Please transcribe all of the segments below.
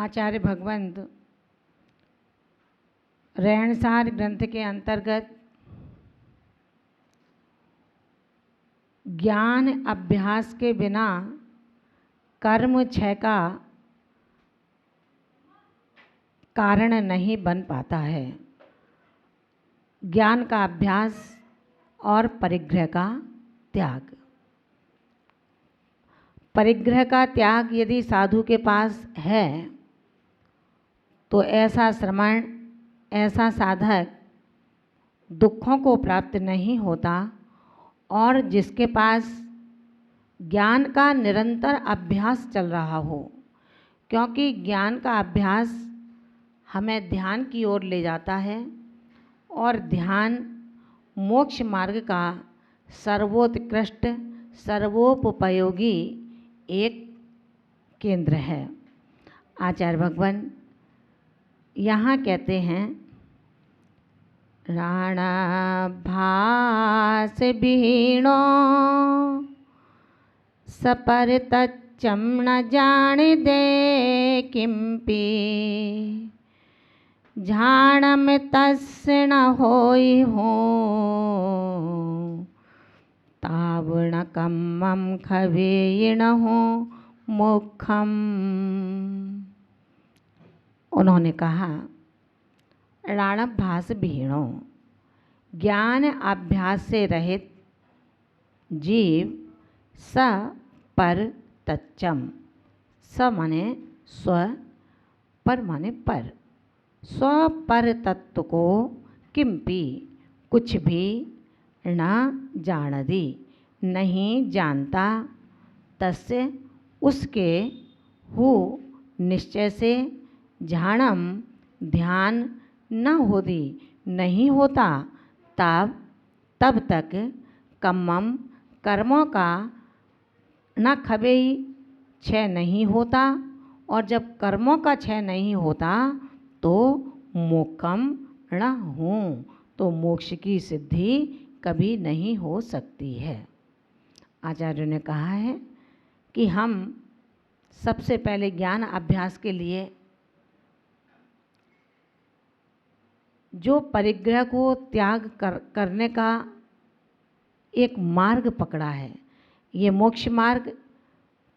आचार्य भगवंत रहनसार ग्रंथ के अंतर्गत ज्ञान अभ्यास के बिना कर्म क्षय का कारण नहीं बन पाता है। ज्ञान का अभ्यास और परिग्रह का त्याग। परिग्रह का त्याग यदि साधु के पास है तो ऐसा श्रमण, ऐसा साधक दुखों को प्राप्त नहीं होता। और जिसके पास ज्ञान का निरंतर अभ्यास चल रहा हो, क्योंकि ज्ञान का अभ्यास हमें ध्यान की ओर ले जाता है और ध्यान मोक्ष मार्ग का सर्वोत्कृष्ट सर्वोपयोगी एक केंद्र है। आचार्य भगवान यहाँ कहते हैं, राणाभास विहीणो सपर तच्चम न जान दे किंपि झाणम तस्य न होई हो तावण कम्मम खवेयण हो मुखम। उन्होंने कहा, राणाभास विहीणो, ज्ञान अभ्यास से रहित जीव स पर तच्चम, स माने स्व, पर माने पर, स्व पर तत्व को किंपि कुछ भी न जानदी नहीं जानता, तस्य उसके हु निश्चय से झाणम ध्यान न होदी नहीं होता, तब तक कम्मम कर्मों का न खबेई क्षय नहीं होता। और जब कर्मों का क्षय नहीं होता तो मोक्षम न हूँ, तो मोक्ष की सिद्धि कभी नहीं हो सकती है। आचार्य ने कहा है कि हम सबसे पहले ज्ञान अभ्यास के लिए जो परिग्रह को त्याग करने का एक मार्ग पकड़ा है, ये मोक्ष मार्ग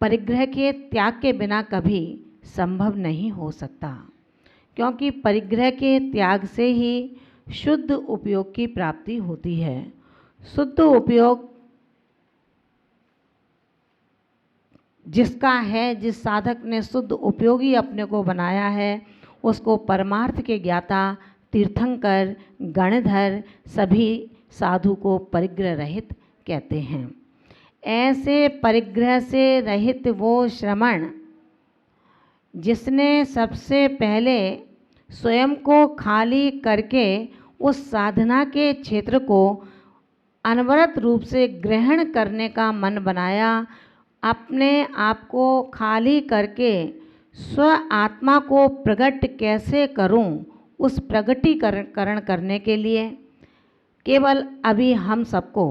परिग्रह के त्याग के बिना कभी संभव नहीं हो सकता, क्योंकि परिग्रह के त्याग से ही शुद्ध उपयोग की प्राप्ति होती है। शुद्ध उपयोग जिसका है, जिस साधक ने शुद्ध उपयोगी अपने को बनाया है, उसको परमार्थ के ज्ञाता तीर्थंकर गणधर सभी साधु को परिग्रह रहित कहते हैं। ऐसे परिग्रह से रहित वो श्रमण जिसने सबसे पहले स्वयं को खाली करके उस साधना के क्षेत्र को अनवरत रूप से ग्रहण करने का मन बनाया, अपने आप को खाली करके स्व आत्मा को प्रकट कैसे करूं, उस प्रगटीकरण करने के लिए केवल अभी हम सबको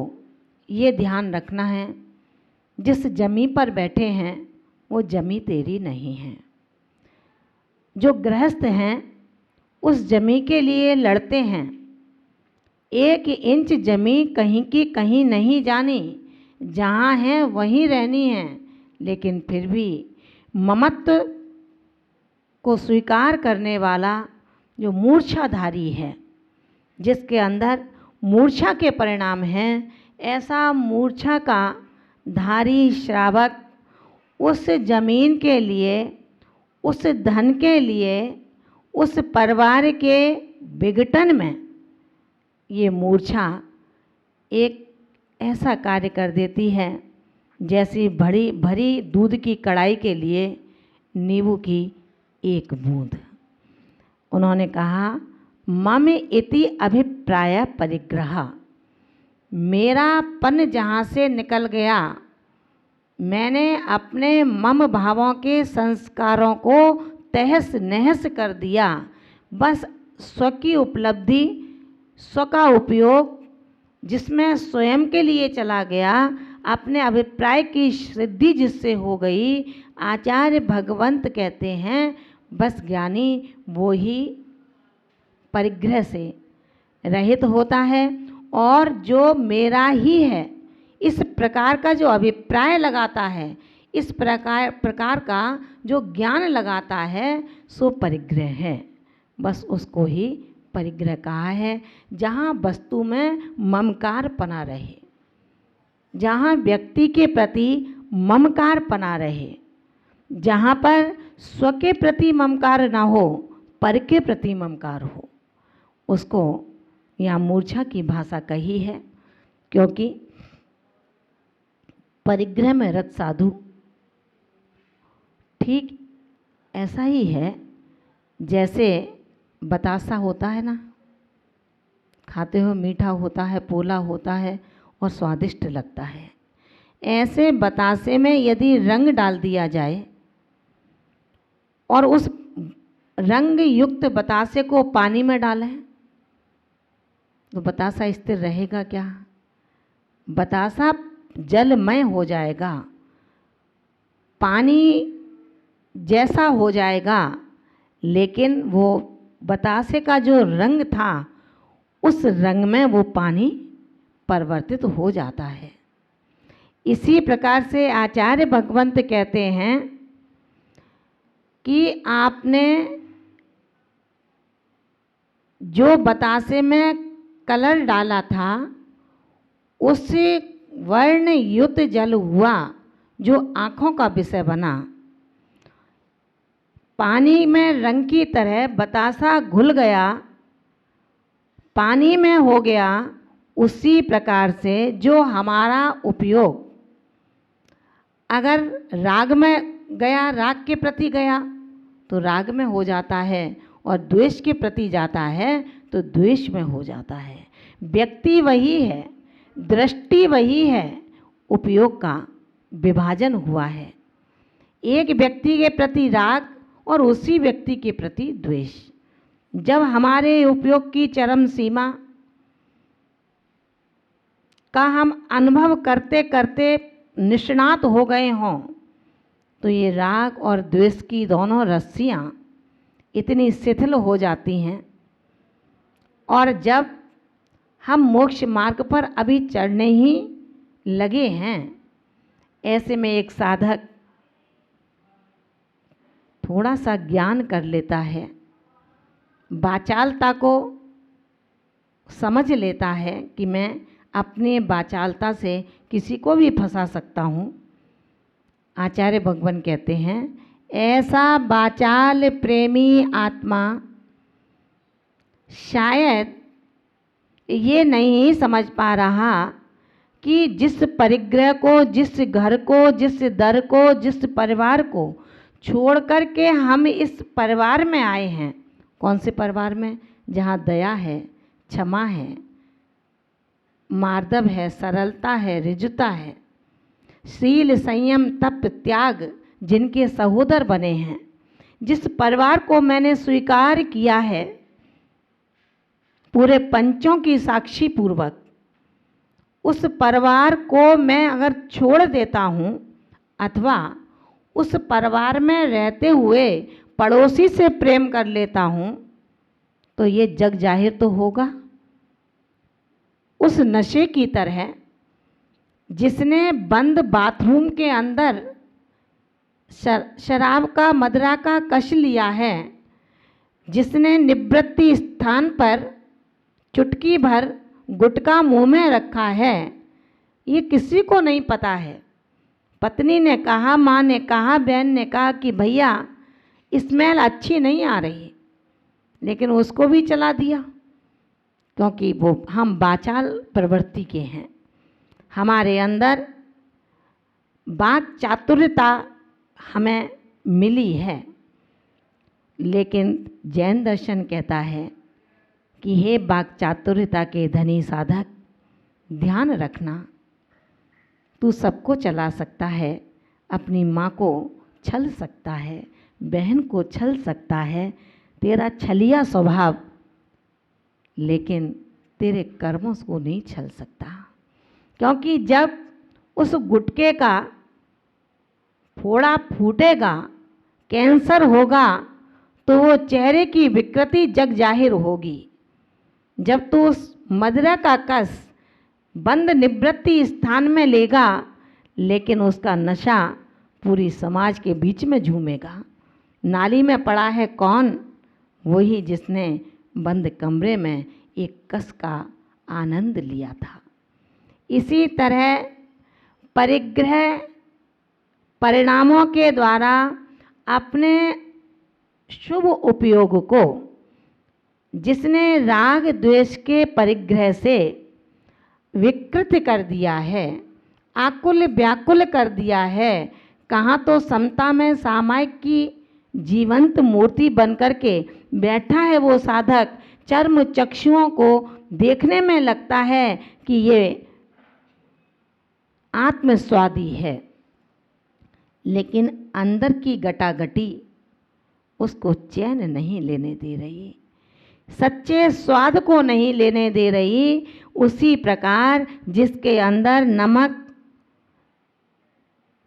ये ध्यान रखना है, जिस जमी पर बैठे हैं वो जमी तेरी नहीं है। जो गृहस्थ हैं उस जमी के लिए लड़ते हैं। 1 इंच जमी कहीं की कहीं नहीं जानी, जहाँ है वहीं रहनी है। लेकिन फिर भी ममत्व को स्वीकार करने वाला जो मूर्छाधारी है, जिसके अंदर मूर्छा के परिणाम हैं, ऐसा मूर्छा का धारी श्रावक उस जमीन के लिए, उस धन के लिए, उस परिवार के विघटन में ये मूर्छा एक ऐसा कार्य कर देती है जैसी भरी भरी दूध की कढ़ाई के लिए नींबू की एक बूंद। उन्होंने कहा, मम इति अभिप्राय परिग्रह, मेरा पन जहाँ से निकल गया, मैंने अपने मम भावों के संस्कारों को तहस नहस कर दिया। बस स्व की उपलब्धि, स्व का उपयोग जिसमें स्वयं के लिए चला गया, अपने अभिप्राय की सिद्धि जिससे हो गई, आचार्य भगवंत कहते हैं बस ज्ञानी वो ही परिग्रह से रहित होता है और जो मेरा ही है इस प्रकार का जो अभिप्राय लगाता है, इस प्रकार का जो ज्ञान लगाता है, सो परिग्रह है। बस उसको ही परिग्रह कहा है। जहाँ वस्तु में ममकार पना रहे, जहाँ व्यक्ति के प्रति ममकार पना रहे, जहाँ पर स्व के प्रति ममकार ना हो, पर के प्रति ममकार हो, उसको यहाँ मूर्छा की भाषा कही है। क्योंकि परिग्रह में रत साधु ठीक ऐसा ही है जैसे बतासा होता है ना, खाते हो मीठा होता है, पोला होता है और स्वादिष्ट लगता है। ऐसे बतासे में यदि रंग डाल दिया जाए और उस रंग युक्त बतासे को पानी में डालें तो बतासा स्थिर रहेगा क्या? बतासा जलमय हो जाएगा, पानी जैसा हो जाएगा, लेकिन वो बतासे का जो रंग था उस रंग में वो पानी परिवर्तित हो जाता है। इसी प्रकार से आचार्य भगवंत कहते हैं कि आपने जो बतासे में कलर डाला था उससे वर्ण युक्त जल हुआ जो आँखों का विषय बना। पानी में रंग की तरह बतासा घुल गया, पानी में हो गया। उसी प्रकार से जो हमारा उपयोग अगर राग में गया, राग के प्रति गया तो राग में हो जाता है, और द्वेष के प्रति जाता है तो द्वेष में हो जाता है। व्यक्ति वही है, दृष्टि वही है, उपयोग का विभाजन हुआ है। एक व्यक्ति के प्रति राग और उसी व्यक्ति के प्रति द्वेष। जब हमारे उपयोग की चरम सीमा का हम अनुभव करते करते निष्णात हो गए हों तो ये राग और द्वेष की दोनों रस्सियाँ इतनी शिथिल हो जाती हैं। और जब हम मोक्ष मार्ग पर अभी चढ़ने ही लगे हैं, ऐसे में एक साधक थोड़ा सा ज्ञान कर लेता है, वाचालता को समझ लेता है कि मैं अपने वाचालता से किसी को भी फंसा सकता हूँ। आचार्य भगवान कहते हैं, ऐसा वाचाल प्रेमी आत्मा शायद ये नहीं समझ पा रहा कि जिस परिग्रह को, जिस घर को, जिस दर को, जिस परिवार को छोड़ कर के हम इस परिवार में आए हैं। कौन से परिवार में? जहाँ दया है, क्षमा है, मार्दव है, सरलता है, ऋजुता है, शील, संयम, तप, त्याग जिनके सहोदर बने हैं। जिस परिवार को मैंने स्वीकार किया है पूरे पंचों की साक्षी पूर्वक, उस परिवार को मैं अगर छोड़ देता हूँ अथवा उस परिवार में रहते हुए पड़ोसी से प्रेम कर लेता हूँ तो ये जग जाहिर तो होगा। उस नशे की तरह जिसने बंद बाथरूम के अंदर शराब का, मदिरा का कश लिया है, जिसने निवृत्ति स्थान पर चुटकी भर गुटखा मुंह में रखा है, ये किसी को नहीं पता है। पत्नी ने कहा, माँ ने कहा, बहन ने कहा कि भैया स्मेल अच्छी नहीं आ रही, लेकिन उसको भी चला दिया क्योंकि वो हम वाचाल प्रवृत्ति के हैं। हमारे अंदर वाक चातुर्यता हमें मिली है, लेकिन जैन दर्शन कहता है कि हे वाक चातुर्यता के धनी साधक, ध्यान रखना, तू सबको चला सकता है, अपनी माँ को छल सकता है, बहन को छल सकता है, तेरा छलिया स्वभाव, लेकिन तेरे कर्मों को नहीं छल सकता। क्योंकि जब उस गुटके का फोड़ा फूटेगा, कैंसर होगा, तो वो चेहरे की विकृति जग जाहिर होगी। जब तू उस मदिरा का कस बंद निवृत्ति स्थान में लेगा, लेकिन उसका नशा पूरी समाज के बीच में झूमेगा। नाली में पड़ा है कौन? वही जिसने बंद कमरे में एक कस का आनंद लिया था। इसी तरह परिग्रह परिणामों के द्वारा अपने शुभ उपयोग को जिसने राग द्वेष के परिग्रह से विकृत कर दिया है, आकुल व्याकुल कर दिया है, कहाँ तो समता में सामायिक की जीवंत मूर्ति बनकर के बैठा है वो साधक, चर्म चक्षुओं को देखने में लगता है कि ये आत्मस्वादी है, लेकिन अंदर की गटागटी उसको चैन नहीं लेने दे रही, सच्चे स्वाद को नहीं लेने दे रही। उसी प्रकार जिसके अंदर नमक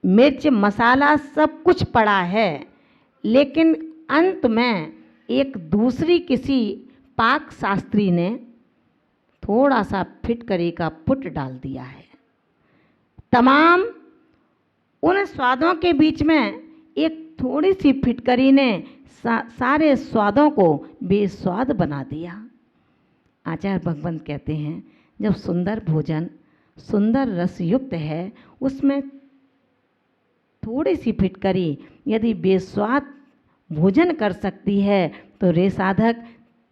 मिर्च मसाला सब कुछ पड़ा है, लेकिन अंत में एक दूसरी किसी पाक शास्त्री ने थोड़ा सा फिटकरी का पुट डाल दिया है। तमाम उन स्वादों के बीच में एक थोड़ी सी फिटकरी ने सारे स्वादों को बेस्वाद बना दिया। आचार्य भगवंत कहते हैं, जब सुंदर भोजन सुंदर रस युक्त है, उसमें थोड़ी सी फिटकरी यदि बेस्वाद भोजन कर सकती है, तो रे साधक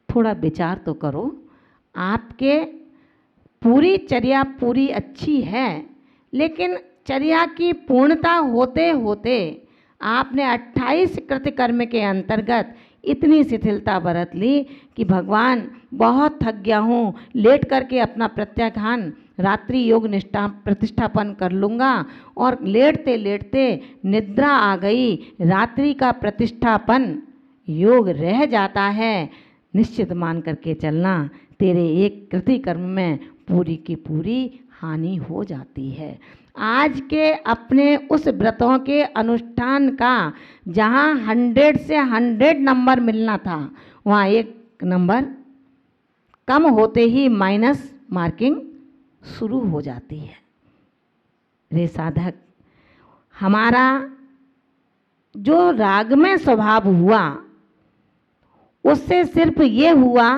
थोड़ा विचार तो करो। आपके पूरी चर्या पूरी अच्छी है, लेकिन चर्या की पूर्णता होते होते आपने 28 कृतकर्म के अंतर्गत इतनी शिथिलता बरत ली कि भगवान बहुत थक गया हूँ, लेट करके अपना प्रत्याख्यान रात्रि योग निष्ठा प्रतिष्ठापन कर लूँगा, और लेटते लेटते निद्रा आ गई, रात्रि का प्रतिष्ठापन योग रह जाता है। निश्चित मान करके चलना, तेरे एक कृतिकर्म में पूरी की पूरी हानि हो जाती है। आज के अपने उस व्रतों के अनुष्ठान का जहाँ 100 से 100 नंबर मिलना था, वहाँ 1 नंबर कम होते ही माइनस मार्किंग शुरू हो जाती है। रे साधक, हमारा जो रागमय स्वभाव हुआ, उससे सिर्फ ये हुआ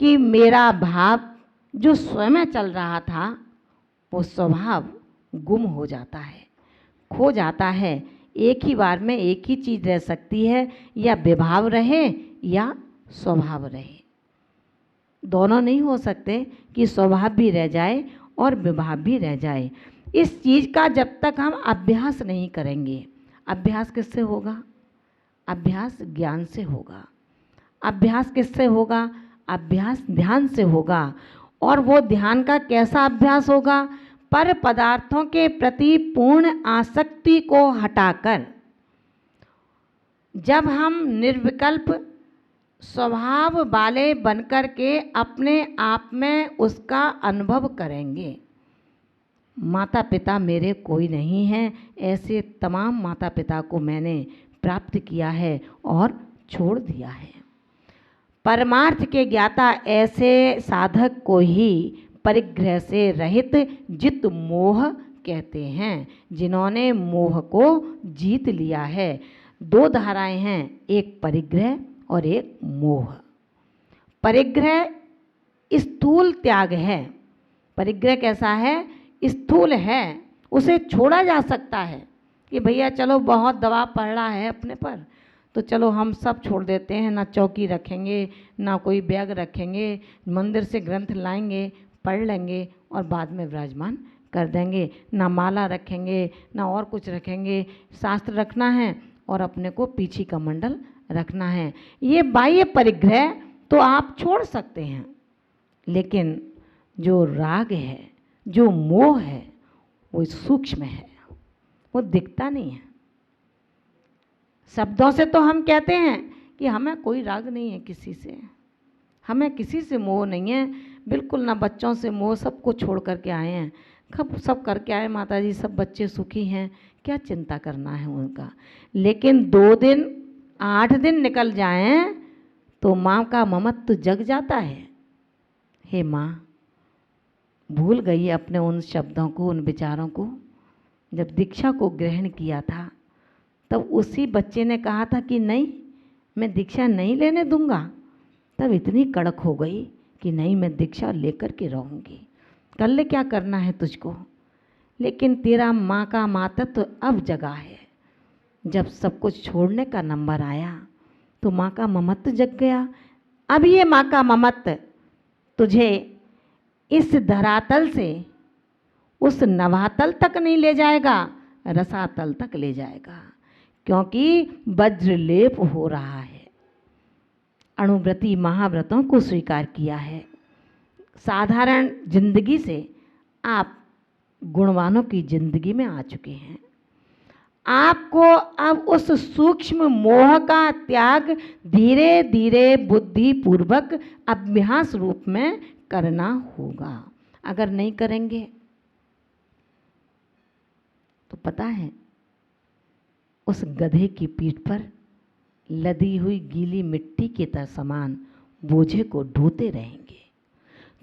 कि मेरा भाव जो स्वयं चल रहा था, वो स्वभाव गुम हो जाता है, खो जाता है। एक ही बार में एक ही चीज़ रह सकती है, या विभाव रहे या स्वभाव रहे। दोनों नहीं हो सकते कि स्वभाव भी रह जाए और विभाव भी रह जाए। इस चीज़ का जब तक हम अभ्यास नहीं करेंगे, अभ्यास किससे होगा? अभ्यास ज्ञान से होगा। अभ्यास किससे होगा? अभ्यास ध्यान से होगा। और वो ध्यान का कैसा अभ्यास होगा? पर पदार्थों के प्रति पूर्ण आसक्ति को हटाकर जब हम निर्विकल्प स्वभाव वाले बनकर के अपने आप में उसका अनुभव करेंगे। माता पिता मेरे कोई नहीं हैं, ऐसे तमाम माता पिता को मैंने प्राप्त किया है और छोड़ दिया है। परमार्थ के ज्ञाता ऐसे साधक को ही परिग्रह से रहित जित मोह कहते हैं, जिन्होंने मोह को जीत लिया है। 2 धाराएं हैं, एक परिग्रह और एक मोह। परिग्रह स्थूल त्याग है। परिग्रह कैसा है? स्थूल है, उसे छोड़ा जा सकता है कि भैया चलो बहुत दबाव पड़ रहा है अपने पर, तो चलो हम सब छोड़ देते हैं, ना चौकी रखेंगे, ना कोई बैग रखेंगे, मंदिर से ग्रंथ लाएंगे, पढ़ लेंगे और बाद में विराजमान कर देंगे, ना माला रखेंगे, ना और कुछ रखेंगे। शास्त्र रखना है और अपने को पीछे का मंडल रखना है। ये बाह्य परिग्रह तो आप छोड़ सकते हैं, लेकिन जो राग है, जो मोह है, वो सूक्ष्म है, वो दिखता नहीं है। शब्दों से तो हम कहते हैं कि हमें कोई राग नहीं है किसी से, हमें किसी से मोह नहीं है, बिल्कुल ना बच्चों से मोह, सबको छोड़ करके आए हैं, सब करके आए माता जी, सब बच्चे सुखी हैं, क्या चिंता करना है उनका। लेकिन 2 दिन 8 दिन निकल जाएं तो माँ का ममत्व जग जाता है। हे माँ, भूल गई अपने उन शब्दों को, उन विचारों को। जब दीक्षा को ग्रहण किया था तब उसी बच्चे ने कहा था कि नहीं, मैं दीक्षा नहीं लेने दूंगा। तब इतनी कड़क हो गई कि नहीं, मैं दीक्षा लेकर के रहूँगी, कर ले क्या करना है तुझको। लेकिन तेरा माँ का मातत्व अब जगा है। जब सब कुछ छोड़ने का नंबर आया तो माँ का ममत्व जग गया। अब ये माँ का ममत्व तुझे इस धरातल से उस नवातल तक नहीं ले जाएगा, रसातल तक ले जाएगा, क्योंकि वज्रलेप हो रहा है। अणुव्रती महाव्रतों को स्वीकार किया है। साधारण जिंदगी से आप गुणवानों की जिंदगी में आ चुके हैं। आपको अब उस सूक्ष्म मोह का त्याग धीरे धीरे बुद्धिपूर्वक अभ्यास रूप में करना होगा। अगर नहीं करेंगे तो पता है, उस गधे की पीठ पर लदी हुई गीली मिट्टी के समान बोझे को ढोते रहेंगे।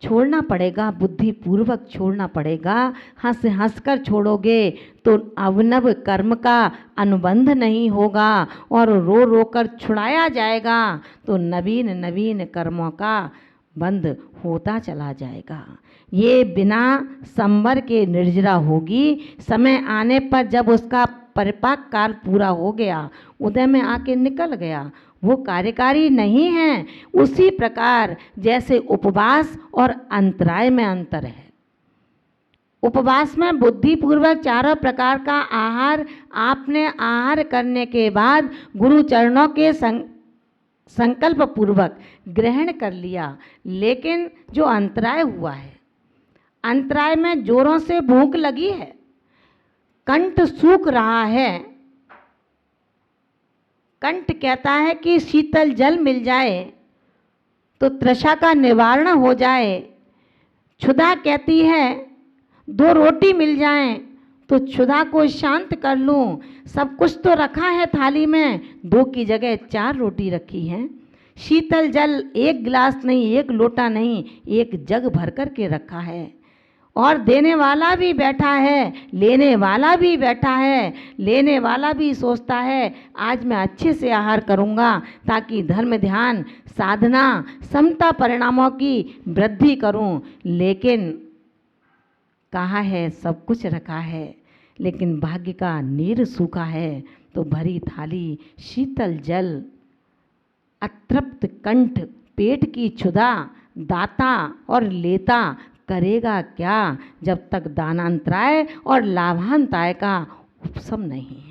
छोड़ना पड़ेगा, बुद्धिपूर्वक छोड़ना पड़ेगा। हंस हंस कर छोड़ोगे तो अवनव कर्म का अनुबंध नहीं होगा, और रो रो कर छुड़ाया जाएगा तो नवीन नवीन कर्मों का बंध होता चला जाएगा। ये बिना संवर के निर्जरा होगी। समय आने पर जब उसका परिपाक काल पूरा हो गया, उदय में आके निकल गया, वो कार्यकारी नहीं है। उसी प्रकार जैसे उपवास और अंतराय में अंतर है। उपवास में बुद्धिपूर्वक चारों प्रकार का आहार आपने आहार करने के बाद गुरु चरणों के संकल्प पूर्वक ग्रहण कर लिया। लेकिन जो अंतराय हुआ है, अंतराय में जोरों से भूख लगी है, कंठ सूख रहा है, कंठ कहता है कि शीतल जल मिल जाए तो तृषा का निवारण हो जाए। क्षुधा कहती है 2 रोटी मिल जाएं तो क्षुधा को शांत कर लूं। सब कुछ तो रखा है थाली में, 2 की जगह 4 रोटी रखी है। शीतल जल 1 गिलास नहीं, 1 लोटा नहीं, 1 जग भर कर के रखा है। और देने वाला भी बैठा है, लेने वाला भी बैठा है। लेने वाला भी सोचता है आज मैं अच्छे से आहार करूँगा ताकि धर्म ध्यान साधना समता परिणामों की वृद्धि करूँ। लेकिन कहा है सब कुछ रखा है, लेकिन भाग्य का नीर सूखा है। तो भरी थाली, शीतल जल, अतृप्त कंठ, पेट की क्षुधा, दाता और लेता करेगा क्या जब तक दानांतराय और लाभांतराय का उपशम नहीं है।